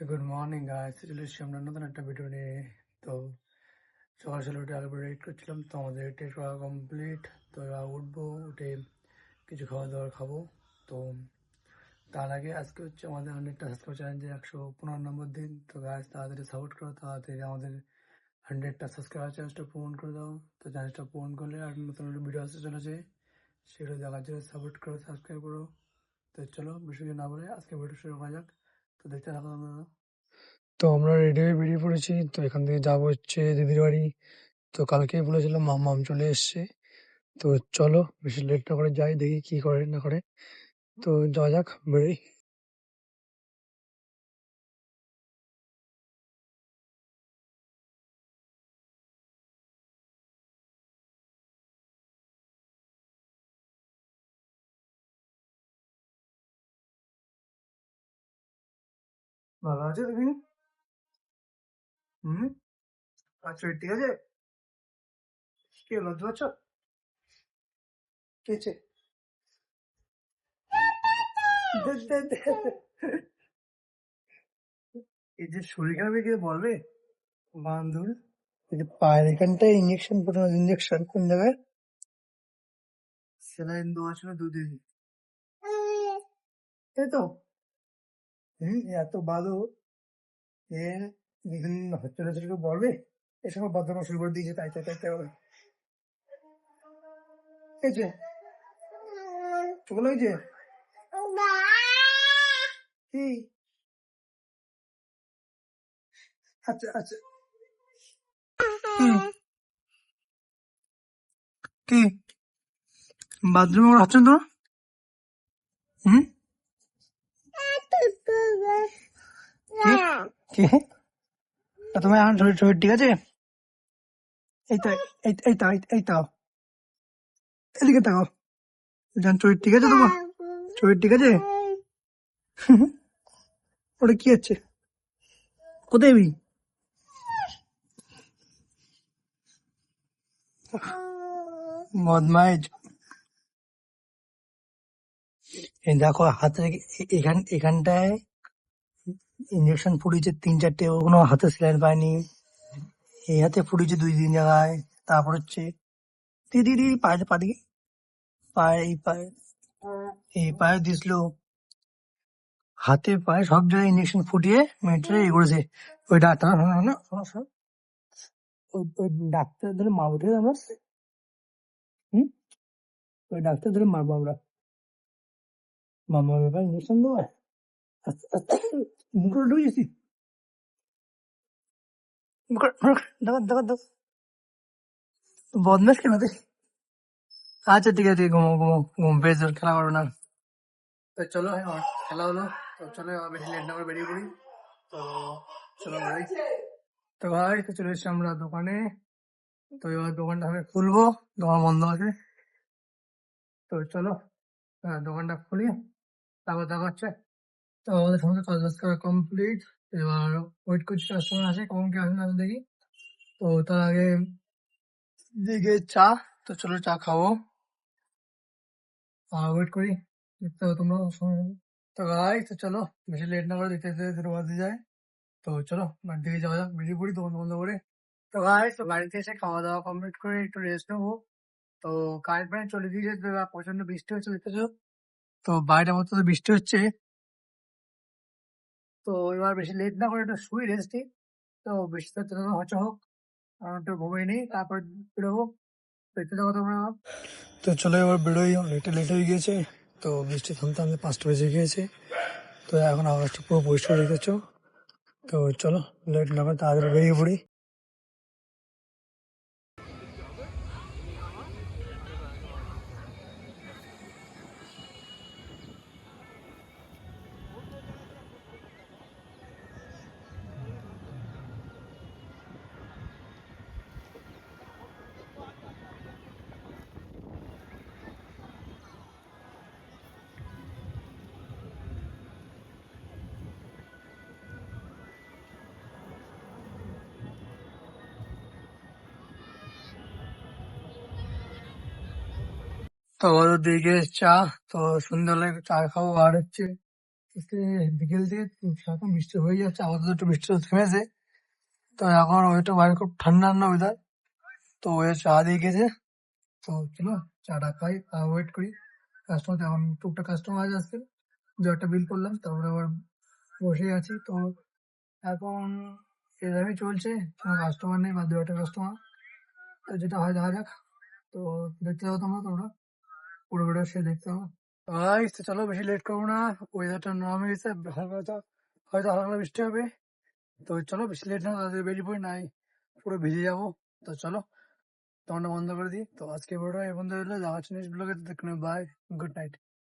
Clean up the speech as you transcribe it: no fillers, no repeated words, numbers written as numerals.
Good morning guys, চলে এসেছি আমরা নতুন একটা ভিডিও নিয়ে। তো সকাল সকাল উঠে আগে এডিট করছিলাম, তো আমাদের এডিট করা কমপ্লিট। তো এবার উঠবো, উঠে কিছু খাওয়া দাওয়ার খাবো। তো তার আগে আজকে হচ্ছে আমাদের 100টা সাবস্ক্রাইবার চ্যালেঞ্জে 115 নম্বর দিন। তো গাইস তাড়াতাড়ি সাপোর্ট করো, তাড়াতাড়ি আমাদের 100টা সাবস্ক্রাইবার চ্যালেঞ্জটা পূরণ করে দাও। তো চ্যালেঞ্জটা পূরণ করলে আর নতুন নতুন ভিডিও আসতে চলেছে, সেটা দেখার জন্য সাপোর্ট করো, সাবস্ক্রাইব করো। তো চলো বেশি কিছু না বলে আজকে ভিডিও শুরু করা যাক। তো দেখতে থাকো আমরা। তো আমরা রেডি হয়ে বেরিয়ে পড়েছি। তো এখান থেকে যাবো হচ্ছে দিদির বাড়ি। তো কালকেই বলেছিলাম, মাম চলে এসছে। তো চলো বেশি লেট না করে যাই, দেখি কি করে না করে। তো যাওয়া যাক, বেরোই। ভালো আছে তুমি? হুম। আচ্ছা ঠিক আছে। কি হলো, লজ্জা পাচ্ছ? কি হয়েছে? দে, দে, দে। এই যে শরীর খারাপ কি বলবে বান্ধুর? এই যে পায়ের এখানটায় ইঞ্জেকশন, ইঞ্জেকশন কোন জায়গায়? স্যালাইন দেওয়া ছিল 2 দিন, এই তো। এত ভালো এ, হচ্ছে না সেটা বলবে। এসব বদনাম শুরু করে দিয়েছে, তাই তাই তাই তাই বলে। এই যে চোখ লাগছে কি? আচ্ছা আচ্ছা। কি কি বাথরুমে ওরা হচ্ছেন তো? হুম। কি কি? তোমার এখন শরীর শরীর ঠিক আছে? এই তো, এই তো, এই তো, এদিকে তাকাও। জান শরীর ঠিক আছে তোমার? শরীর ঠিক আছে? ওটা কি হচ্ছে? কোথায় যাবি? বদমাইশ। এই দেখো হাতে, এখানটায় ইঞ্জেকশন ফুটিয়েছে 3-4টে, ওগুলো হাতে স্যালাইন পায়নি। এই হাতে ফুটিয়েছে 2-3 জায়গায়। তারপর হচ্ছে দিদি দিদি পায়ে পা দিকে, পায়ে এই পায়ে দিছিল, হাতে পায়ে সব জায়গায় ইঞ্জেকশন ফুটিয়ে মেয়েটারে ইয়ে করেছে। ওই ডাক্তার, শোনো শোনো শোনো শোনো, ওই ডাক্তার ধরে মারবো, ঠিক আছে আমরা? হুম। ওই ডাক্তার ধরে মারবো আমরা। মামার ব্যাপার ইঞ্জেকশন দেবো। আচ্ছা আচ্ছা, মুখে ঢুকেছি। মুখে দেখো দেখো দেখো, বদমাস কেন তুই? আচ্ছা ঠিক আছে, ঘুমো ঘুমো, ঘুম পেয়েছে, খেলা করো না। তো চলো, আমার খেলা হলো। তো চলো এবার বেশি লেট না করে বেরিয়ে পড়ি। তো চলো বেরোই। তো ভাই, তো চলে এসছি আমরা দোকানে। তো এবার দোকানটা আমি খুলবো, দোকান বন্ধ আছে। তো চলো দোকানটা খুলি, তারপর দেখা হচ্ছে। তো আমাদের সমস্ত কাজ বাজ করা কমপ্লিট। এবার ওয়েট করছি কাস্টমার আসে, কখন কি আসে না আসে দেখি। তো তার আগে দিকে চা। তো চলো চা খাবো আর ওয়েট করি, দেখতে হবে তোমরা সময়। তো ভাই তো চলো বেশি লেট না করে, দেখতে দেখতে 2টা বাজতে যায়। তো চলো বাড়ির দিকে যাওয়া যাক, বেরিয়ে পড়ি দোকান বন্ধ করে। তো ভাই তো বাড়িতে এসে খাওয়া দাওয়া কমপ্লিট করে একটু রেস্ট নেবো। তো কারেন্ট ফারেন্ট চলে দিয়েছে, তো এবার প্রচন্ড বৃষ্টি হচ্ছে দেখতেছো। তো বাইরের মতো তো বৃষ্টি হচ্ছে। তো এবার বেশি লেট না করে একটু শুই, রেস্ট নিই। তো বৃষ্টিতে তো হচ্ছে হোক, একটু ঘুমিয়ে নিই, তারপর বেরোবো। দেখতে থাকো তোমরা। তো চলো এবার বেরোই, অনেকটা লেট হয়ে গিয়েছে। তো বৃষ্টি থামতে থামতে 5টা বেজে গিয়েছে। তো এখন আকাশটা পুরো পরিষ্কার দেখেছো। তো চলো লেট না করে তাড়াতাড়ি বেরিয়ে পড়ি। তো ওদের দিকে চা, তো সন্ধ্যাবেলায় চা খাবো আর হচ্ছে আজকে বিকেল থেকে সারাক্ষণ বৃষ্টি হয়ে যাচ্ছে, আপাতত একটু বৃষ্টিটা থেমেছে। তো এখন ওয়েদারটা বাইরে খুব ঠান্ডা ঠান্ডা ওয়েদার। তো ওয়ে চা দিয়ে গেছে, তো চলো চাটা খাই আর ওয়েট করি কাস্টমার। এখন টুকটাক কাস্টমার আসছে, দু একটা বিল করলাম, তারপরে আবার বসে আছি। তো এখন এভাবেই চলছে, কোনো কাস্টমার নেই বা দু একটা কাস্টমার, তো যেটা হয় দেখা যাক। তো দেখতে হবে তোমরা পুরো ভিডিও সে দেখতে হবে। গাইস তো চলো বেশি লেট করবো না, ওয়েদারটা নরম হয়ে গেছে, হয়তো হয়তো হালকা হালকা বৃষ্টি হবে। তো চলো বেশি লেট না, তাদের বেরিয়ে পড়ি, নাই পুরো ভিজে যাবো। তো চলো দোকানটা বন্ধ করে দিই। তো আজকে ভিডিওটা এই বন্ধ হলো, দেখা হচ্ছে নেক্সট ব্লগে। Bye, good night.